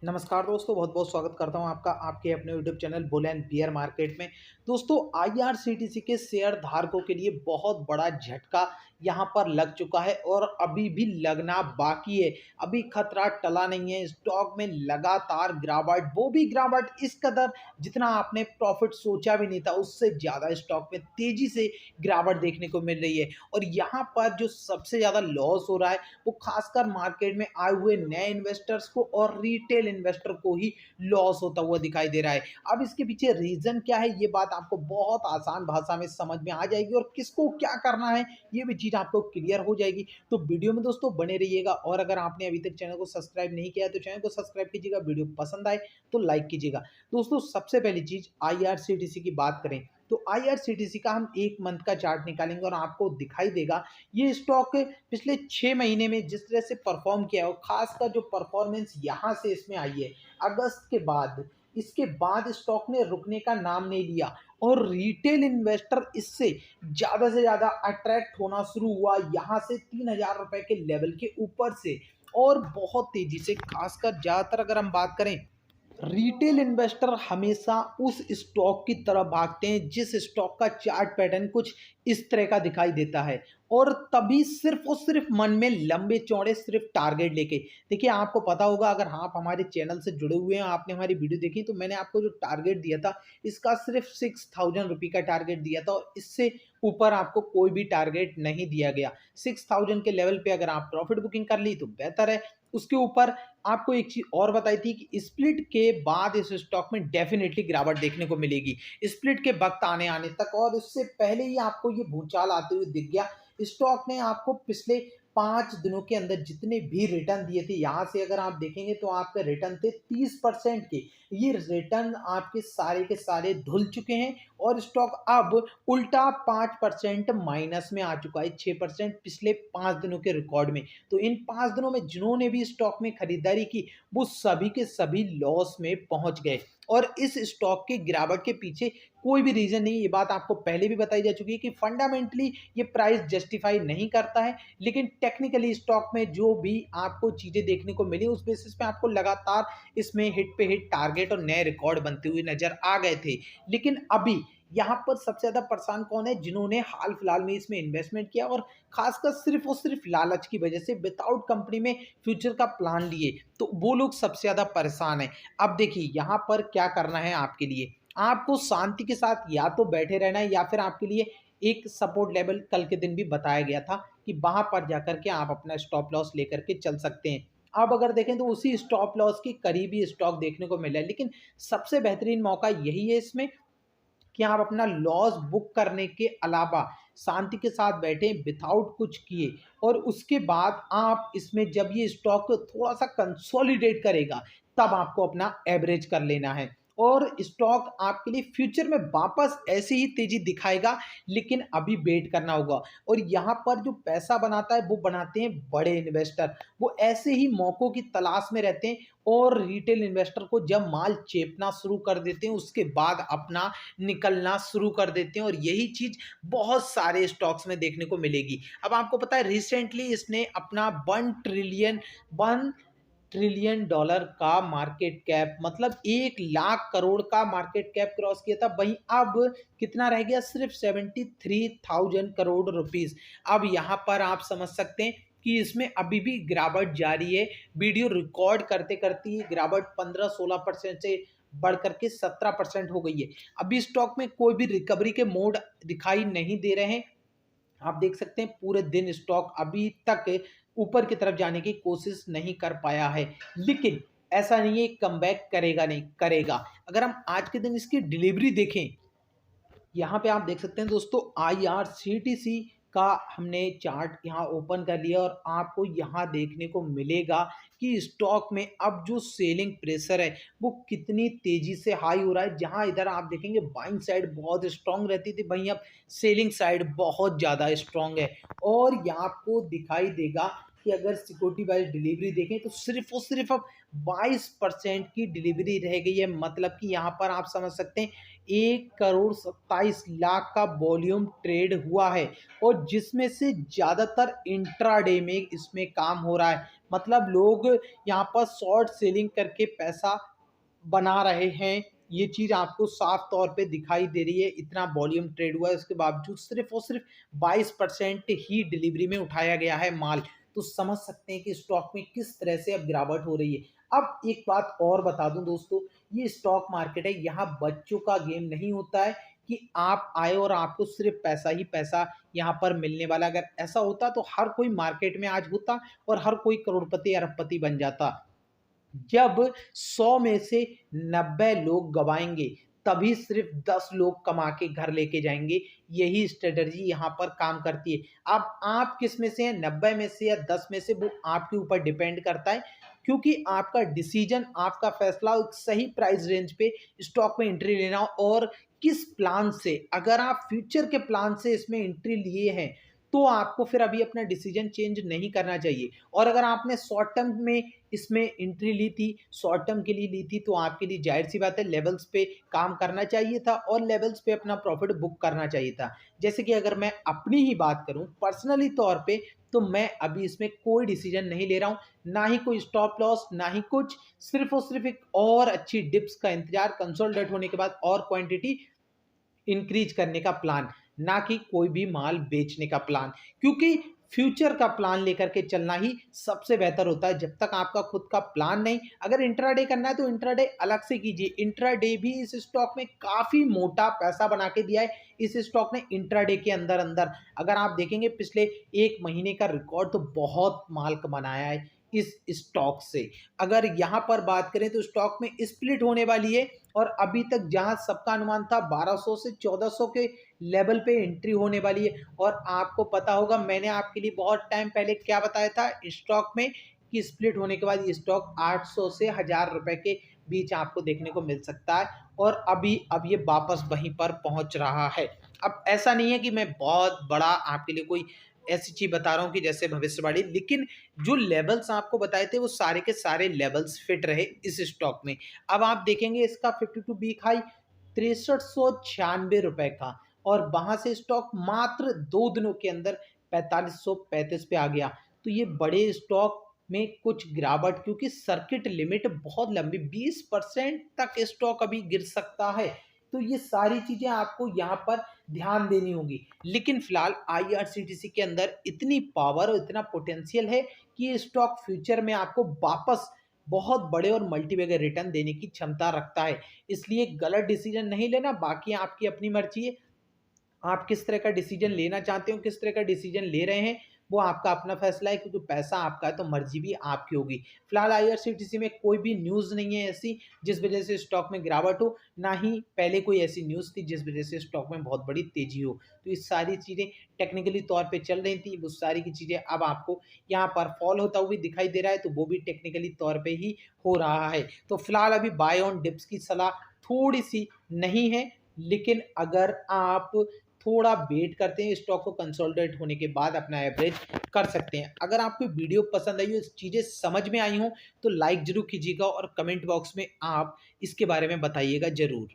नमस्कार दोस्तों, बहुत बहुत स्वागत करता हूं आपका आपके अपने YouTube channel bull and beer market में। दोस्तों, आईआरसीटीसी के शेयर धारकों के लिए बहुत बड़ा झटका यहां पर लग चुका है और अभी भी लगना बाकी है। अभी खतरा टला नहीं है। स्टॉक में लगातार गिरावट, वो भी गिरावट इस कदर जितना आपने प्रॉफिट सोचा भी नहीं था, उससे ज़्यादा स्टॉक में तेजी से गिरावट देखने को मिल रही है। और यहाँ पर जो सबसे ज़्यादा लॉस हो रहा है वो खासकर मार्केट में आए हुए नए इन्वेस्टर्स को और रिटेल इन्वेस्टर को ही लॉस होता हुआ दिखाई दे रहा है। अब इसके पीछे रीजन क्या है, ये बात आपको बहुत आसान भाषा में समझ में आ जाएगी और किसको क्या करना है ये भी चीज़ आपको क्लियर हो जाएगी। तो वीडियो में दोस्तों बने रहिएगा और अगर आपने अभी तक चैनल को सब्सक्राइब नहीं किया है तो चैनल को सब्सक्राइब कीजिएगा। वीडियो पसंद आए तो लाइक कीजिएगा। दोस्तों, सबसे पहली चीज़ आईआरसीटीसी की बात करें तो आईआरसीटीसी का हम 1 मंथ का चार्ट निकालेंगे और आपको दिखाई देगा ये स्टॉक पिछले 6 महीने में जिस तरह से परफॉर्म किया है और खासकर जो परफॉर्मेंस यहाँ से इसमें आई है अगस्त के बाद, इसके बाद स्टॉक ने रुकने का नाम नहीं लिया और रिटेल इन्वेस्टर इससे ज़्यादा से ज़्यादा अट्रैक्ट होना शुरू हुआ यहाँ से 3,000 रुपए के लेवल के ऊपर से और बहुत तेज़ी से। खासकर ज़्यादातर अगर हम बात करें, रिटेल इन्वेस्टर हमेशा उस स्टॉक की तरफ भागते हैं जिस स्टॉक का चार्ट पैटर्न कुछ इस तरह का दिखाई देता है और तभी सिर्फ और सिर्फ मन में लंबे चौड़े सिर्फ टारगेट लेके। देखिए, आपको पता होगा अगर आप हमारे चैनल से जुड़े हुए हैं, आपने हमारी वीडियो देखी तो मैंने आपको जो टारगेट दिया था इसका सिर्फ 6,000 रुपये का टारगेट दिया था और इससे ऊपर आपको कोई भी टारगेट नहीं दिया गया। 6,000 के लेवल पे अगर आप प्रॉफिट बुकिंग कर ली तो बेहतर है। उसके ऊपर आपको एक चीज़ और बताई थी कि स्प्लिट के बाद इस स्टॉक में डेफिनेटली गिरावट देखने को मिलेगी, स्प्लिट के वक्त आने आने तक, और उससे पहले ही आपको ये भूचाल आते हुए दिख गया। स्टॉक ने आपको पिछले 5 दिनों के अंदर जितने भी रिटर्न दिए थे, यहाँ से अगर आप देखेंगे तो आपके रिटर्न थे 30% के। ये रिटर्न आपके सारे के सारे धुल चुके हैं और स्टॉक अब उल्टा 5% माइनस में आ चुका है, 6% पिछले 5 दिनों के रिकॉर्ड में। तो इन 5 दिनों में जिन्होंने भी स्टॉक में खरीदारी की वो सभी के सभी लॉस में पहुंच गए और इस स्टॉक के गिरावट के पीछे कोई भी रीजन नहीं। ये बात आपको पहले भी बताई जा चुकी है कि फंडामेंटली ये प्राइस जस्टिफाई नहीं करता है, लेकिन टेक्निकली स्टॉक में जो भी आपको चीजें देखने को मिली उस बेसिस पे आपको लगातार इसमें हिट पे हिट टारगेट और नए रिकॉर्ड बनते हुए नजर आ गए थे। लेकिन अभी यहाँ पर सबसे ज्यादा परेशान कौन है? जिन्होंने हाल फिलहाल में इसमें इन्वेस्टमेंट किया और खासकर सिर्फ और सिर्फ लालच की वजह से विदाउट कंपनी में फ्यूचर का प्लान लिए, तो वो लोग सबसे ज्यादा परेशान है। अब देखिए, यहाँ पर क्या करना है आपके लिए, आपको शांति के साथ या तो बैठे रहना है या फिर आपके लिए एक सपोर्ट लेवल कल के दिन भी बताया गया था कि वहां पर जाकर के आप अपना स्टॉप लॉस लेकर के चल सकते हैं। अब अगर देखें तो उसी स्टॉप लॉस के करीब ही स्टॉक देखने को मिला है, लेकिन सबसे बेहतरीन मौका यही है इसमें कि आप अपना लॉस बुक करने के अलावा शांति के साथ बैठे विथआउट कुछ किए और उसके बाद आप इसमें जब ये स्टॉक थोड़ा सा कंसोलिडेट करेगा तब आपको अपना एवरेज कर लेना है और स्टॉक आपके लिए फ्यूचर में वापस ऐसी ही तेजी दिखाएगा, लेकिन अभी वेट करना होगा। और यहाँ पर जो पैसा बनाता है वो बनाते हैं बड़े इन्वेस्टर, वो ऐसे ही मौकों की तलाश में रहते हैं और रिटेल इन्वेस्टर को जब माल चेपना शुरू कर देते हैं उसके बाद अपना निकलना शुरू कर देते हैं और यही चीज बहुत सारे स्टॉक्स में देखने को मिलेगी। अब आपको पता है रिसेंटली इसने अपना 1 ट्रिलियन डॉलर का मार्केट कैप, मतलब 1 लाख करोड़ का मार्केट कैप क्रॉस किया था। वहीं अब कितना रह गया? सिर्फ 73,000 करोड़ रुपीज। अब यहाँ पर आप समझ सकते हैं कि इसमें अभी भी गिरावट जारी है। वीडियो रिकॉर्ड करते करते ये गिरावट 15-16% से बढ़ करके 17% हो गई है। अभी स्टॉक में कोई भी रिकवरी के मोड दिखाई नहीं दे रहे हैं। आप देख सकते हैं पूरे दिन स्टॉक अभी तक ऊपर की तरफ जाने की कोशिश नहीं कर पाया है, लेकिन ऐसा नहीं है कमबैक करेगा, नहीं करेगा। अगर हम आज के दिन इसकी डिलीवरी देखें, यहाँ पे आप देख सकते हैं दोस्तों, आईआरसीटीसी का हमने चार्ट यहाँ ओपन कर लिया और आपको यहाँ देखने को मिलेगा कि स्टॉक में अब जो सेलिंग प्रेशर है वो कितनी तेजी से हाई हो रहा है। जहाँ इधर आप देखेंगे बाइंग साइड बहुत स्ट्रांग रहती थी, वहीं अब सेलिंग साइड बहुत ज़्यादा स्ट्रांग है और यहाँ आपको दिखाई देगा कि अगर सिक्योरिटी वाइज डिलीवरी देखें तो सिर्फ और सिर्फ अब 22% की डिलीवरी रह गई है। मतलब कि यहाँ पर आप समझ सकते हैं 1,27,00,000 का वॉल्यूम ट्रेड हुआ है और जिसमें से ज़्यादातर इंट्राडे में इसमें काम हो रहा है। मतलब लोग यहाँ पर शॉर्ट सेलिंग करके पैसा बना रहे हैं। ये चीज़ आपको साफ तौर पे दिखाई दे रही है। इतना वॉल्यूम ट्रेड हुआ है, उसके बावजूद सिर्फ और सिर्फ 22% ही डिलीवरी में उठाया गया है माल। तो समझ सकते हैं कि स्टॉक में किस तरह से अब गिरावट हो रही है। अब एक बात और बता दूं दोस्तों, ये स्टॉक मार्केट है, यहाँ बच्चों का गेम नहीं होता है कि आप आए और आपको सिर्फ पैसा ही पैसा यहाँ पर मिलने वाला। अगर ऐसा होता तो हर कोई मार्केट में आज होता और हर कोई करोड़पति अरबपति बन जाता। जब 100 में से 90 लोग गवाएंगे तभी सिर्फ 10 लोग कमा के घर लेके जाएंगे। यही स्ट्रेटजी यहाँ पर काम करती है। अब आप किस में से हैं, 90 में से या 10 में से, वो आपके ऊपर डिपेंड करता है, क्योंकि आपका डिसीजन, आपका फैसला एक सही प्राइस रेंज पे स्टॉक में एंट्री लेना और किस प्लान से। अगर आप फ्यूचर के प्लान से इसमें एंट्री लिए हैं तो आपको फिर अभी अपना डिसीजन चेंज नहीं करना चाहिए। और अगर आपने शॉर्ट टर्म में इसमें एंट्री ली थी, शॉर्ट टर्म के लिए ली थी, तो आपके लिए जाहिर सी बात है लेवल्स पे काम करना चाहिए था और लेवल्स पे अपना प्रॉफिट बुक करना चाहिए था। जैसे कि अगर मैं अपनी ही बात करूं पर्सनली तौर पे, तो मैं अभी इसमें कोई डिसीजन नहीं ले रहा हूं, ना ही कोई स्टॉप लॉस, ना ही कुछ। सिर्फ और सिर्फ एक और अच्छी डिप्स का इंतजार, कंसोलिडेट होने के बाद और क्वांटिटी इंक्रीज करने का प्लान, ना कि कोई भी माल बेचने का प्लान। क्योंकि फ्यूचर का प्लान लेकर के चलना ही सबसे बेहतर होता है। जब तक आपका खुद का प्लान नहीं, अगर इंट्राडे करना है तो इंट्राडे अलग से कीजिए। इंट्राडे भी इस स्टॉक में काफी मोटा पैसा बना के दिया है। इस स्टॉक ने इंट्राडे के अंदर अंदर अगर आप देखेंगे पिछले एक महीने का रिकॉर्ड, तो बहुत माल बनाया है इस स्टॉक से। अगर यहां पर बात करें तो स्टॉक में स्प्लिट होने वाली है और अभी तक जहां सबका अनुमान था 1200 से 1400 के लेवल पे एंट्री होने वाली है। और आपको पता होगा मैंने आपके लिए बहुत टाइम पहले क्या बताया था स्टॉक में, कि स्प्लिट होने के बाद ये स्टॉक 800 से 1000 रुपए के बीच आपको देखने को मिल सकता है। और अभी अब ये वापस वहीं पर पहुंच रहा है। अब ऐसा नहीं है कि मैं बहुत बड़ा आपके लिए कोई ऐसी चीज बता रहा हूं कि जैसे भविष्यवाणी, लेकिन जो लेवल्स आपको बताए थे वो सारे के सारे लेवल्स फिट रहे इस स्टॉक में। अब आप देखेंगे इसका 52 वीक हाई 6396 रुपए का, और वहां से स्टॉक मात्र 2 दिनों के अंदर 4535 पे आ गया। तो ये बड़े स्टॉक में कुछ गिरावट, क्योंकि सर्किट लिमिट बहुत लंबी 20% तक स्टॉक अभी गिर सकता है। तो ये सारी चीजें आपको यहाँ पर ध्यान देनी होगी। लेकिन फिलहाल आईआरसीटीसी के अंदर इतनी पावर और इतना पोटेंशियल है कि ये स्टॉक फ्यूचर में आपको वापस बहुत बड़े और मल्टीबैगर रिटर्न देने की क्षमता रखता है। इसलिए गलत डिसीजन नहीं लेना। बाकी आपकी अपनी मर्जी है, आप किस तरह का डिसीजन लेना चाहते हो, किस तरह का डिसीजन ले रहे हैं, वो आपका अपना फैसला है, क्योंकि पैसा आपका है तो मर्जी भी आपकी होगी। फिलहाल आईआरसीटीसी में कोई भी न्यूज़ नहीं है ऐसी जिस वजह से स्टॉक में गिरावट हो, ना ही पहले कोई ऐसी न्यूज़ थी जिस वजह से स्टॉक में बहुत बड़ी तेजी हो। तो ये सारी चीज़ें टेक्निकली तौर पे चल रही थी, वो सारी की चीज़ें अब आपको यहाँ पर फॉल होता हुआ दिखाई दे रहा है, तो वो भी टेक्निकली तौर पर ही हो रहा है। तो फिलहाल अभी बाय ऑन डिप्स की सलाह थोड़ी सी नहीं है, लेकिन अगर आप थोड़ा वेट करते हैं स्टॉक को कंसोलिडेट होने के बाद अपना एवरेज कर सकते हैं। अगर आपको वीडियो पसंद आई हो, चीज़ें समझ में आई हो, तो लाइक जरूर कीजिएगा और कमेंट बॉक्स में आप इसके बारे में बताइएगा जरूर।